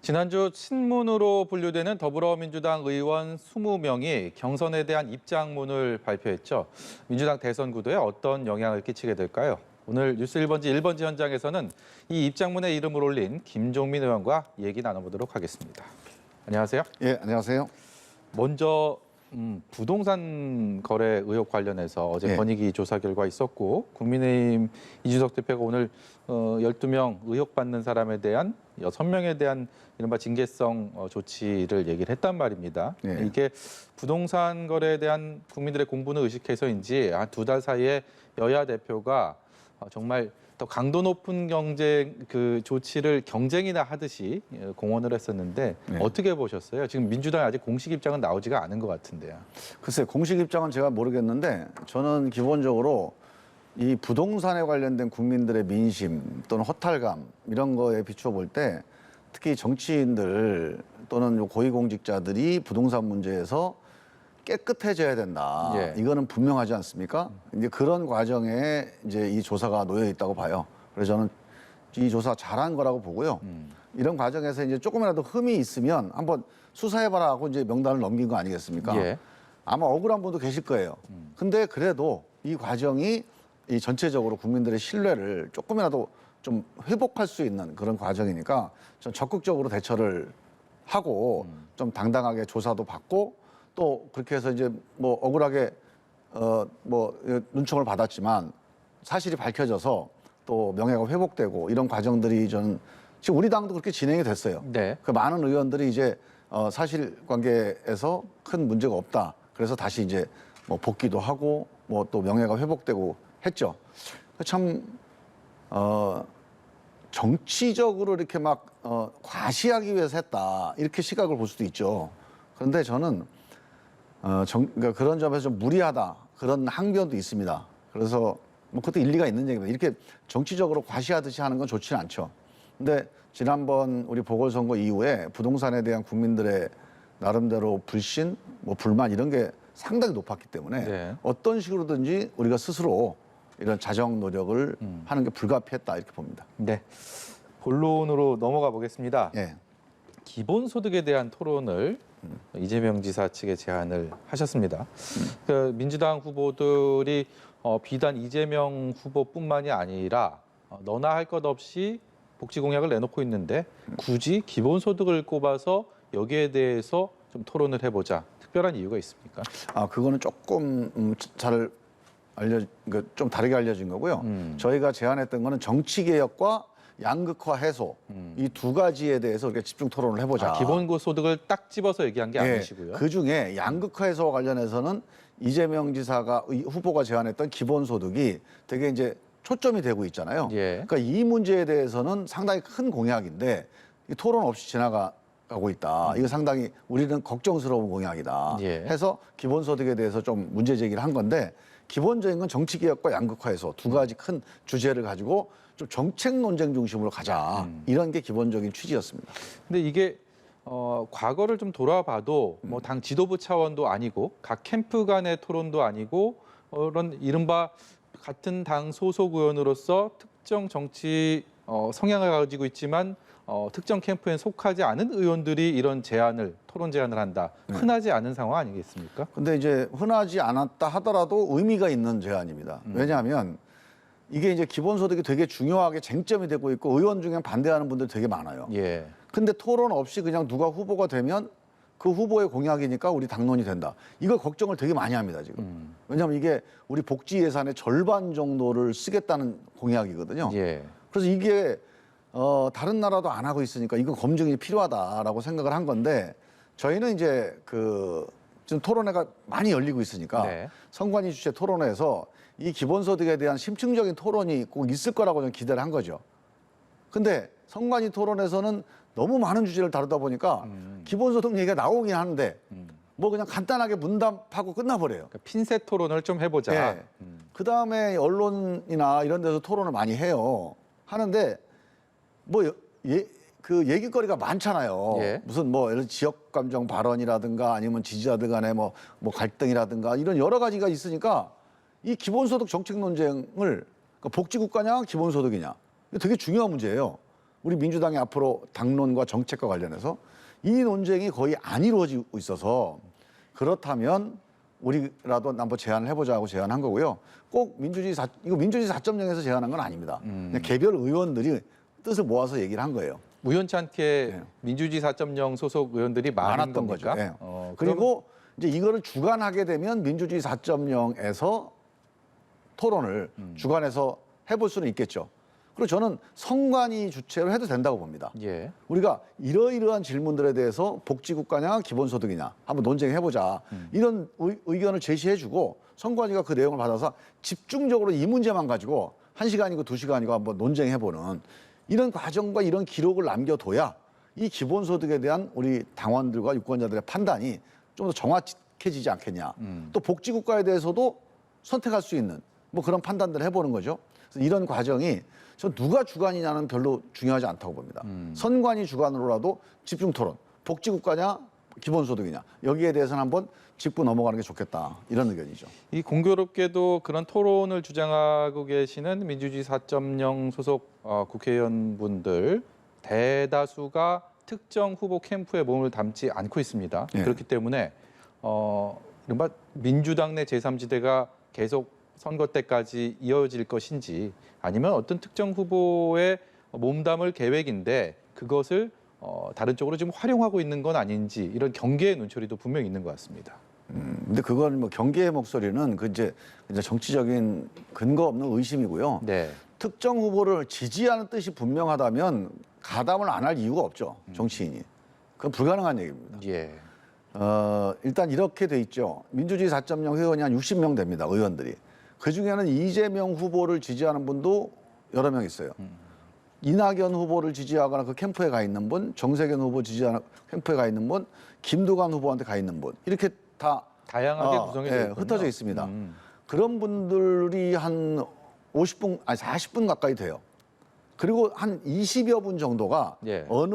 지난주 친문으로 분류되는 더불어민주당 의원 20명이 경선에 대한 입장문을 발표했죠. 민주당 대선 구도에 어떤 영향을 끼치게 될까요? 오늘 뉴스 1번지 1번지 현장에서는 이 입장문에 이름을 올린 김종민 의원과 얘기 나눠보도록 하겠습니다. 안녕하세요. 예, 안녕하세요. 먼저 부동산 거래 의혹 관련해서 어제 예. 권익위 조사 결과 있었고 국민의힘 이준석 대표가 오늘 12명 의혹받는 사람에 대한 6명에 대한 이른바 징계성 조치를 얘기를 했단 말입니다. 예. 이게 부동산 거래에 대한 국민들의 공분을 의식해서인지 한 2달 사이에 여야 대표가 정말 더 강도 높은 경쟁 조치를 경쟁이나 하듯이 공언을 했었는데 네. 어떻게 보셨어요? 지금 민주당이 아직 공식 입장은 나오지가 않은 것 같은데요. 글쎄, 공식 입장은 제가 모르겠는데 저는 기본적으로 이 부동산에 관련된 국민들의 민심 또는 허탈감 이런 거에 비추어 볼 때 특히 정치인들 또는 고위공직자들이 부동산 문제에서 깨끗해져야 된다. 예. 이거는 분명하지 않습니까? 이제 그런 과정에 이제 이 조사가 놓여 있다고 봐요. 그래서 저는 이 조사 잘한 거라고 보고요. 이런 과정에서 이제 조금이라도 흠이 있으면 한번 수사해봐라 하고 이제 명단을 넘긴 거 아니겠습니까? 예. 아마 억울한 분도 계실 거예요. 근데 그래도 이 과정이 이 전체적으로 국민들의 신뢰를 조금이라도 좀 회복할 수 있는 그런 과정이니까 좀 적극적으로 대처를 하고 좀 당당하게 조사도 받고 또 그렇게 해서 이제 뭐 억울하게 눈총을 받았지만 사실이 밝혀져서 또 명예가 회복되고 이런 과정들이 저는 지금 우리 당도 그렇게 진행이 됐어요. 네. 그 많은 의원들이 이제 사실관계에서 큰 문제가 없다. 그래서 다시 이제 뭐 복귀도 하고 뭐 또 명예가 회복되고 했죠. 참 정치적으로 이렇게 막 과시하기 위해서 했다. 이렇게 시각을 볼 수도 있죠. 그런데 저는 그러니까 그런 점에서 좀 무리하다. 그런 항변도 있습니다. 그래서 뭐 그것도 일리가 있는 얘기입니다. 이렇게 정치적으로 과시하듯이 하는 건 좋지는 않죠. 근데 지난번 우리 보궐선거 이후에 부동산에 대한 국민들의 나름대로 불신, 뭐 불만 이런 게 상당히 높았기 때문에 네. 어떤 식으로든지 우리가 스스로 이런 자정 노력을 하는 게 불가피했다 이렇게 봅니다. 네. 본론으로 넘어가 보겠습니다. 예. 기본소득에 대한 토론을 이재명 지사 측에 제안을 하셨습니다. 그 민주당 후보들이 비단 이재명 후보뿐만이 아니라 너나 할 것 없이 복지 공약을 내놓고 있는데 굳이 기본소득을 꼽아서 여기에 대해서 좀 토론을 해보자. 특별한 이유가 있습니까? 그거는 조금 좀 다르게 알려진 거고요. 저희가 제안했던 거는 정치개혁과 양극화 해소 이 두 가지에 대해서 우리가 집중 토론을 해보자. 기본소득을 딱 집어서 얘기한 게 아니시고요. 그 중에 양극화 해소와 관련해서는 이재명 지사가 후보가 제안했던 기본소득이 되게 이제 초점이 되고 있잖아요. 예. 그러니까 이 문제에 대해서는 상당히 큰 공약인데 이 토론 없이 지나가고 있다. 이거 상당히 우리는 걱정스러운 공약이다. 예. 해서 기본소득에 대해서 좀 문제 제기를 한 건데 기본적인 건 정치개혁과 양극화 해소 두 가지 큰 주제를 가지고 좀 정책 논쟁 중심으로 가자. 이런 게 기본적인 취지였습니다. 근데 이게 과거를 좀 돌아봐도 뭐 당 지도부 차원도 아니고 각 캠프 간의 토론도 아니고 그런 이른바 같은 당 소속 의원으로서 특정 정치 성향을 가지고 있지만 특정 캠프에 속하지 않은 의원들이 이런 토론 제안을 한다. 흔하지 않은 상황 아니겠습니까? 근데 이제 흔하지 않았다 하더라도 의미가 있는 제안입니다. 왜냐하면 이게 이제 기본소득이 되게 중요하게 쟁점이 되고 있고 의원 중에 반대하는 분들 되게 많아요. 예. 근데 토론 없이 그냥 누가 후보가 되면 그 후보의 공약이니까 우리 당론이 된다. 이걸 걱정을 되게 많이 합니다, 지금. 왜냐하면 이게 우리 복지 예산의 절반 정도를 쓰겠다는 공약이거든요. 예. 그래서 이게 다른 나라도 안 하고 있으니까 이건 검증이 필요하다라고 생각을 한 건데 저희는 이제 지금 토론회가 많이 열리고 있으니까 네. 선관위 주최 토론회에서 이 기본소득에 대한 심층적인 토론이 꼭 있을 거라고 좀 기대를 한 거죠. 근데 선관위 토론에서는 너무 많은 주제를 다루다 보니까 기본소득 얘기가 나오긴 하는데 뭐 그냥 간단하게 문답하고 끝나버려요. 그러니까 핀셋 토론을 좀 해보자. 네. 그다음에 언론이나 이런 데서 토론을 많이 해요. 하는데 그 얘기거리가 많잖아요. 예. 무슨 뭐 예를 들어 지역 감정 발언이라든가 아니면 지지자들 간의 뭐 갈등이라든가 이런 여러 가지가 있으니까 이 기본소득 정책 논쟁을 그러니까 복지국가냐 기본소득이냐 이거 되게 중요한 문제예요. 우리 민주당이 앞으로 당론과 정책과 관련해서 이 논쟁이 거의 안 이루어지고 있어서 그렇다면 우리라도 한번 제안을 해보자고 제안한 거고요. 꼭 이거 민주주의 4.0에서 제안한 건 아닙니다. 그냥 개별 의원들이 뜻을 모아서 얘기를 한 거예요. 우연치 않게 민주주의 4.0 소속 의원들이 많았던 많았던 겁니까? 거죠. 그리고 이제 이거를 주관하게 되면 민주주의 4.0에서 토론을 주관해서 해볼 수는 있겠죠. 그리고 저는 선관위 주체로 해도 된다고 봅니다. 예. 우리가 이러이러한 질문들에 대해서 복지국가냐 기본소득이냐 한번 논쟁해보자. 이런 의견을 제시해주고 선관위가 그 내용을 받아서 집중적으로 이 문제만 가지고 1시간이고 2시간이고 한번 논쟁해보는 이런 과정과 이런 기록을 남겨둬야 이 기본소득에 대한 우리 당원들과 유권자들의 판단이 좀 더 정확해지지 않겠냐. 또 복지국가에 대해서도 선택할 수 있는 뭐 그런 판단들을 해보는 거죠. 그래서 이런 과정이 저 누가 주관이냐는 별로 중요하지 않다고 봅니다. 선관위 주관으로라도 집중 토론, 복지국가냐 기본소득이냐 여기에 대해서는 한번 짚고 넘어가는 게 좋겠다 이런 의견이죠. 이 공교롭게도 그런 토론을 주장하고 계시는 민주주의 4.0 소속 국회의원분들 대다수가 특정 후보 캠프에 몸을 담지 않고 있습니다. 예. 그렇기 때문에 이른바 민주당 내 제3지대가 계속 선거 때까지 이어질 것인지 아니면 어떤 특정 후보의 몸담을 계획인데 그것을 다른 쪽으로 지금 활용하고 있는 건 아닌지 이런 경계의 눈초리도 분명히 있는 것 같습니다. 근데 그건 뭐 경계의 목소리는 그 이제 정치적인 근거 없는 의심이고요. 네. 특정 후보를 지지하는 뜻이 분명하다면 가담을 안 할 이유가 없죠. 정치인이. 그건 불가능한 얘기입니다. 예. 일단 이렇게 돼 있죠. 민주주의 4.0 회원이 한 60명 됩니다. 의원들이. 그중에는 이재명 후보를 지지하는 분도 여러 명 있어요. 이낙연 후보를 지지하거나 그 캠프에 가 있는 분, 정세균 후보 지지하는 캠프에 가 있는 분, 김두관 후보한테 가 있는 분 이렇게 다 다양하게 구성이 되어 있군요. 흩어져 있습니다. 그런 분들이 한 50분, 아니 40분 가까이 돼요. 그리고 한 20여 분 정도가 예. 어느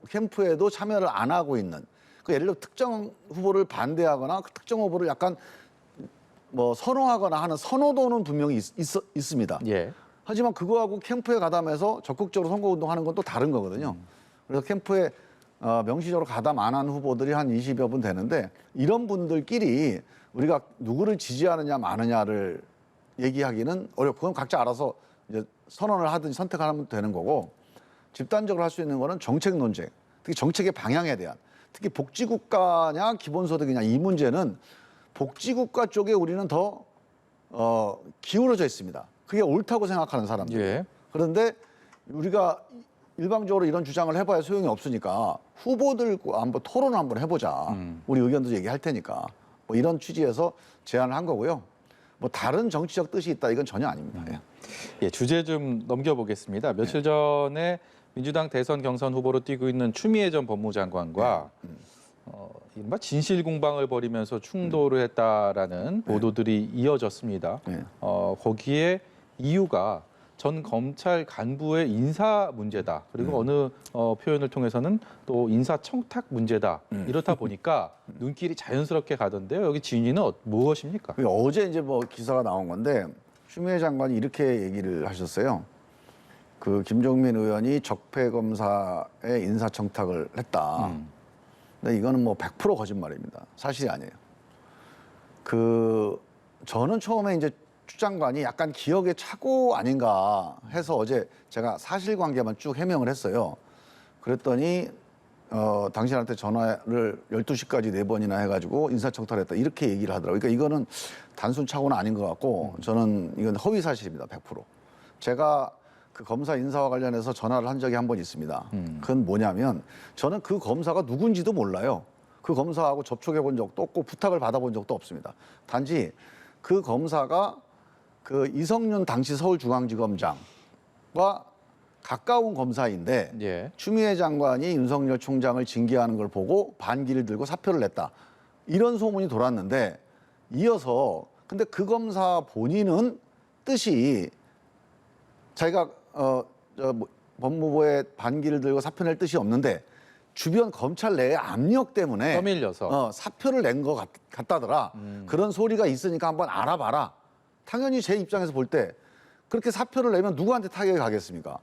캠프에도 참여를 안 하고 있는. 그 예를 들어 특정 후보를 반대하거나 그 특정 후보를 약간 뭐 선호하거나 하는 선호도는 분명히 있습니다. 예. 하지만 그거하고 캠프에 가담해서 적극적으로 선거운동하는 건 또 다른 거거든요. 그래서 캠프에 명시적으로 가담 안 한 후보들이 한 20여 분 되는데 이런 분들끼리 우리가 누구를 지지하느냐 마느냐를 얘기하기는 어렵고 그건 각자 알아서 이제 선언을 하든지 선택하면 되는 거고 집단적으로 할 수 있는 거는 정책 논쟁, 특히 정책의 방향에 대한 특히 복지국가냐 기본소득이냐 이 문제는 복지국가 쪽에 우리는 더 기울어져 있습니다. 그게 옳다고 생각하는 사람들. 예. 그런데 우리가 일방적으로 이런 주장을 해봐야 소용이 없으니까 후보들과 한번 토론을 한번 해보자. 우리 의견도 얘기할 테니까. 뭐 이런 취지에서 제안을 한 거고요. 뭐 다른 정치적 뜻이 있다 이건 전혀 아닙니다. 예. 예, 주제 좀 넘겨보겠습니다. 며칠 전에 민주당 대선 경선 후보로 뛰고 있는 추미애 전 법무장관과 이른바 진실 공방을 벌이면서 충돌을 했다라는 보도들이 이어졌습니다. 네. 거기에 이유가 전 검찰 간부의 인사 문제다. 그리고 어느 표현을 통해서는 또 인사 청탁 문제다. 이렇다 보니까 눈길이 자연스럽게 가던데요. 여기 진위는 무엇입니까? 어제 이제 뭐 기사가 나온 건데 추미애 장관이 이렇게 얘기를 하셨어요. 그 김종민 의원이 적폐 검사의 인사 청탁을 했다. 근데 이거는 뭐 100% 거짓말입니다. 사실이 아니에요. 저는 처음에 이제 추 장관이 약간 기억에 착오 아닌가 해서 어제 제가 사실관계만 쭉 해명을 했어요. 그랬더니 당신한테 전화를 12시까지 4번이나 해가지고 인사청탁을 했다. 이렇게 얘기를 하더라고요. 그러니까 이거는 단순 착오는 아닌 것 같고 저는 이건 허위 사실입니다. 100%. 제가 그 검사 인사와 관련해서 전화를 한 적이 한 번 있습니다. 그건 뭐냐면 저는 그 검사가 누군지도 몰라요. 그 검사하고 접촉해 본 적도 없고 부탁을 받아본 적도 없습니다. 단지 그 검사가 그 이성윤 당시 서울중앙지검장과 가까운 검사인데 예. 추미애 장관이 윤석열 총장을 징계하는 걸 보고 반기를 들고 사표를 냈다. 이런 소문이 돌았는데 이어서 근데 그 검사 본인은 뜻이 자기가 법무부에 반기를 들고 사표 낼 뜻이 없는데 주변 검찰 내의 압력 때문에 떠밀려서 사표를 낸 것 같다더라. 그런 소리가 있으니까 한번 알아봐라. 당연히 제 입장에서 볼 때 그렇게 사표를 내면 누구한테 타격이 가겠습니까?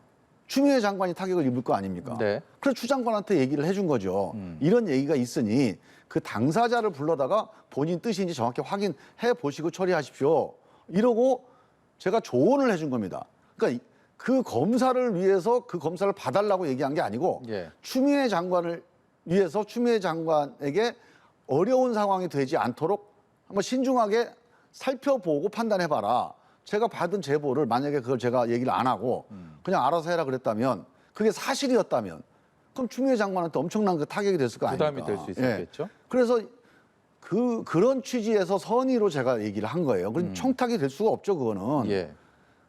추미애 장관이 타격을 입을 거 아닙니까? 네. 그래서 추 장관한테 얘기를 해준 거죠. 이런 얘기가 있으니 그 당사자를 불러다가 본인 뜻인지 정확히 확인해 보시고 처리하십시오. 이러고 제가 조언을 해준 겁니다. 그러니까 그 검사를 위해서 그 검사를 봐달라고 얘기한 게 아니고 예. 추미애 장관을 위해서 추미애 장관에게 어려운 상황이 되지 않도록 한번 신중하게 살펴보고 판단해봐라. 제가 받은 제보를 만약에 그걸 제가 얘기를 안 하고 그냥 알아서 해라 그랬다면 그게 사실이었다면 그럼 추미애 장관한테 엄청난 그 타격이 됐을 거 아닙니까? 부담이 될 수 있었겠죠. 예. 그래서 그런 취지에서 선의로 제가 얘기를 한 거예요. 그럼 청탁이 될 수가 없죠, 그거는. 예.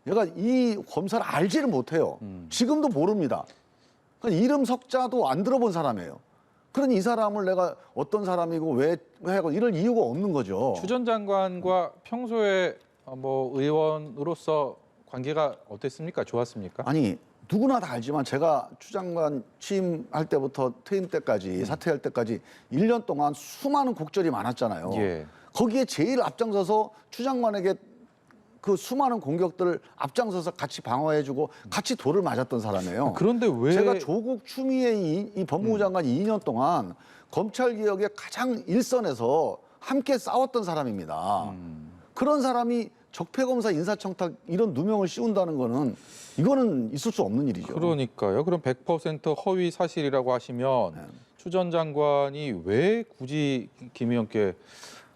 얘가 이 검사를 알지를 못해요. 지금도 모릅니다. 그러니까 이름 석자도 안 들어본 사람이에요. 그러니 이 사람을 내가 어떤 사람이고 왜 하고 이럴 이유가 없는 거죠. 추 전 장관과 평소에 뭐 의원으로서 관계가 어땠습니까? 좋았습니까? 아니 누구나 다 알지만 제가 추 장관 취임할 때부터 퇴임 때까지 사퇴할 때까지 1년 동안 수많은 곡절이 많았잖아요. 예. 거기에 제일 앞장서서 추 장관에게 그 수많은 공격들을 앞장서서 같이 방어해주고 같이 돌을 맞았던 사람이에요. 그런데 왜 제가 조국 추미애 이 법무부 장관이 2년 동안 검찰개혁의 가장 일선에서 함께 싸웠던 사람입니다. 그런 사람이 적폐검사 인사청탁 이런 누명을 씌운다는 거는 이거는 있을 수 없는 일이죠. 그러니까요. 그럼 100% 허위 사실이라고 하시면 추 전 장관이 왜 굳이 김 의원께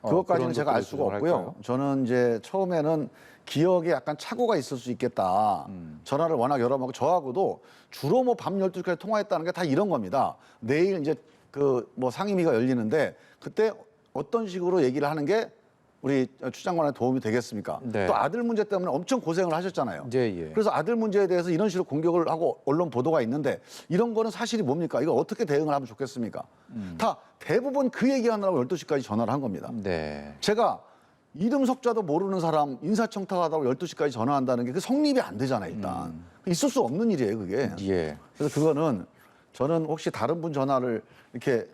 그것까지는 그런 제가 알 것들을 수가 주장할까요? 없고요. 저는 이제 처음에는 기억에 약간 착오가 있을 수 있겠다. 전화를 워낙 여러 번 하고 저하고도 주로 뭐 밤 12시까지 통화했다는 게 다 이런 겁니다. 내일 이제 그 뭐 상임위가 열리는데 그때 어떤 식으로 얘기를 하는 게 우리 추 장관의 도움이 되겠습니까? 네. 또 아들 문제 때문에 엄청 고생을 하셨잖아요. 예, 예. 그래서 아들 문제에 대해서 이런 식으로 공격을 하고 언론 보도가 있는데 이런 거는 사실이 뭡니까? 이거 어떻게 대응을 하면 좋겠습니까? 다 대부분 그 얘기하느라고 12시까지 전화를 한 겁니다. 네. 제가 이름 석자도 모르는 사람 인사청탁하다고 12시까지 전화한다는 게 그 성립이 안 되잖아요, 일단. 있을 수 없는 일이에요, 그게. 예. 그래서 그거는 저는 혹시 다른 분 전화를 이렇게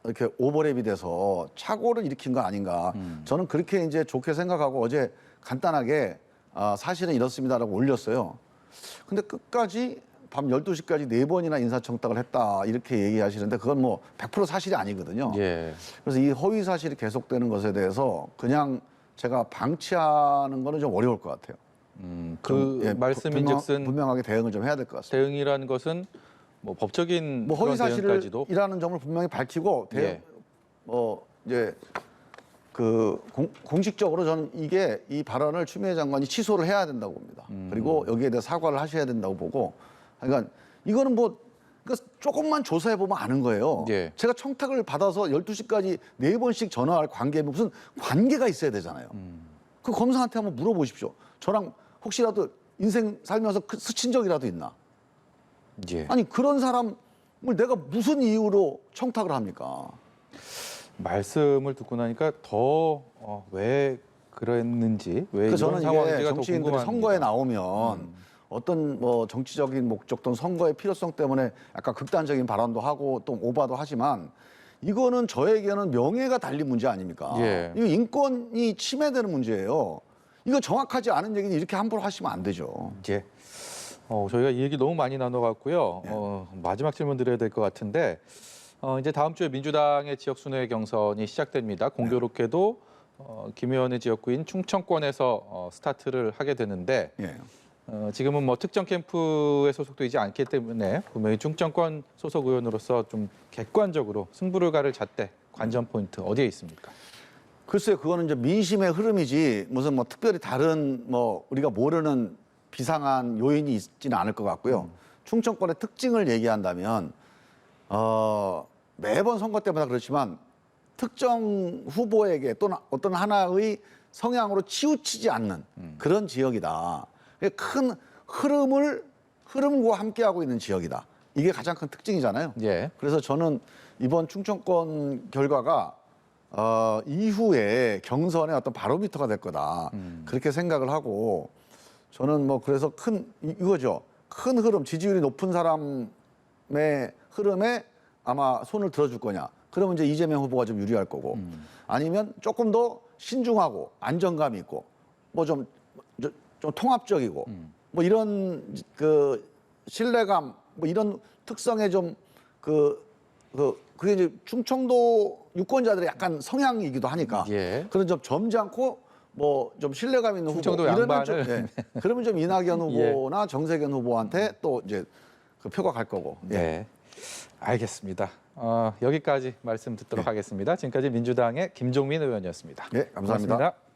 오버랩이 돼서 착오를 일으킨 거 아닌가. 저는 그렇게 이제 좋게 생각하고 어제 간단하게 사실은 이렇습니다라고 올렸어요. 근데 끝까지 밤 12시까지 4번이나 인사청탁을 했다 이렇게 얘기하시는데 그건 뭐 100% 사실이 아니거든요. 예. 그래서 이 허위 사실이 계속되는 것에 대해서 그냥 제가 방치하는 거는 좀 어려울 것 같아요. 그 예, 말씀인즉슨 분명하게 대응을 좀 해야 될 것 같습니다. 대응이라는 것은 뭐 법적인 뭐 허위 그런 대응까지도 사실이라는 점을 분명히 밝히고 예. 이제 그 공식적으로 저는 이 발언을 추미애 장관이 취소를 해야 된다고 봅니다. 그리고 여기에 대해 사과를 하셔야 된다고 보고, 그러니까 이거는 뭐 그러니까 조금만 조사해 보면 아는 거예요. 예. 제가 청탁을 받아서 12시까지 4번씩 전화할 관계에 무슨 관계가 있어야 되잖아요. 그 검사한테 한번 물어보십시오. 저랑 혹시라도 인생 살면서 스친 적이라도 있나? 예. 아니 그런 사람을 내가 무슨 이유로 청탁을 합니까? 말씀을 듣고 나니까 더 왜 그랬는지 왜 이런 저는 상황인지가 이게 더 정치인들이 궁금합니다. 선거에 나오면 어떤 뭐 정치적인 목적 또는 선거의 필요성 때문에 약간 극단적인 발언도 하고 또 오바도 하지만 이거는 저에게는 명예가 달린 문제 아닙니까? 예. 이거 인권이 침해되는 문제예요. 이거 정확하지 않은 얘기는 이렇게 함부로 하시면 안 되죠. 예. 저희가 이 얘기 너무 많이 나눠갔고요. 네. 마지막 질문 드려야 될 것 같은데 이제 다음 주에 민주당의 지역 순회 경선이 시작됩니다. 공교롭게도 김 의원의 지역구인 충청권에서 스타트를 하게 되는데 예. 지금은 뭐 특정 캠프에 소속되지 않기 때문에 분명히 충청권 소속 의원으로서 좀 객관적으로 승부를 가를 잣대 관전 포인트 어디에 있습니까? 글쎄요, 그거는 이제 민심의 흐름이지 무슨 뭐 특별히 다른 뭐 우리가 모르는 비상한 요인이 있지는 않을 것 같고요. 충청권의 특징을 얘기한다면 매번 선거 때마다 그렇지만 특정 후보에게 또는 어떤 하나의 성향으로 치우치지 않는 그런 지역이다. 큰 흐름과 함께하고 있는 지역이다. 이게 가장 큰 특징이잖아요. 예. 그래서 저는 이번 충청권 결과가 이후에 경선의 어떤 바로미터가 될 거다. 그렇게 생각을 하고 저는 뭐 그래서 이거죠. 큰 흐름, 지지율이 높은 사람의 흐름에 아마 손을 들어줄 거냐. 그러면 이제 이재명 후보가 좀 유리할 거고 아니면 조금 더 신중하고 안정감 있고 뭐 좀 통합적이고 뭐 이런 그 신뢰감 뭐 이런 특성에 좀 그게 이제 충청도 유권자들의 약간 성향이기도 하니까 예. 그런 좀 점지 않고 뭐 좀 신뢰감 있는 후보 충청도 이러면 좀, 양반을. 그러면 좀 이낙연 예. 후보나 정세균 후보한테 또 이제 그 표가 갈 거고. 예. 네, 알겠습니다. 여기까지 말씀 듣도록 하겠습니다. 지금까지 민주당의 김종민 의원이었습니다. 예, 감사합니다. 고맙습니다.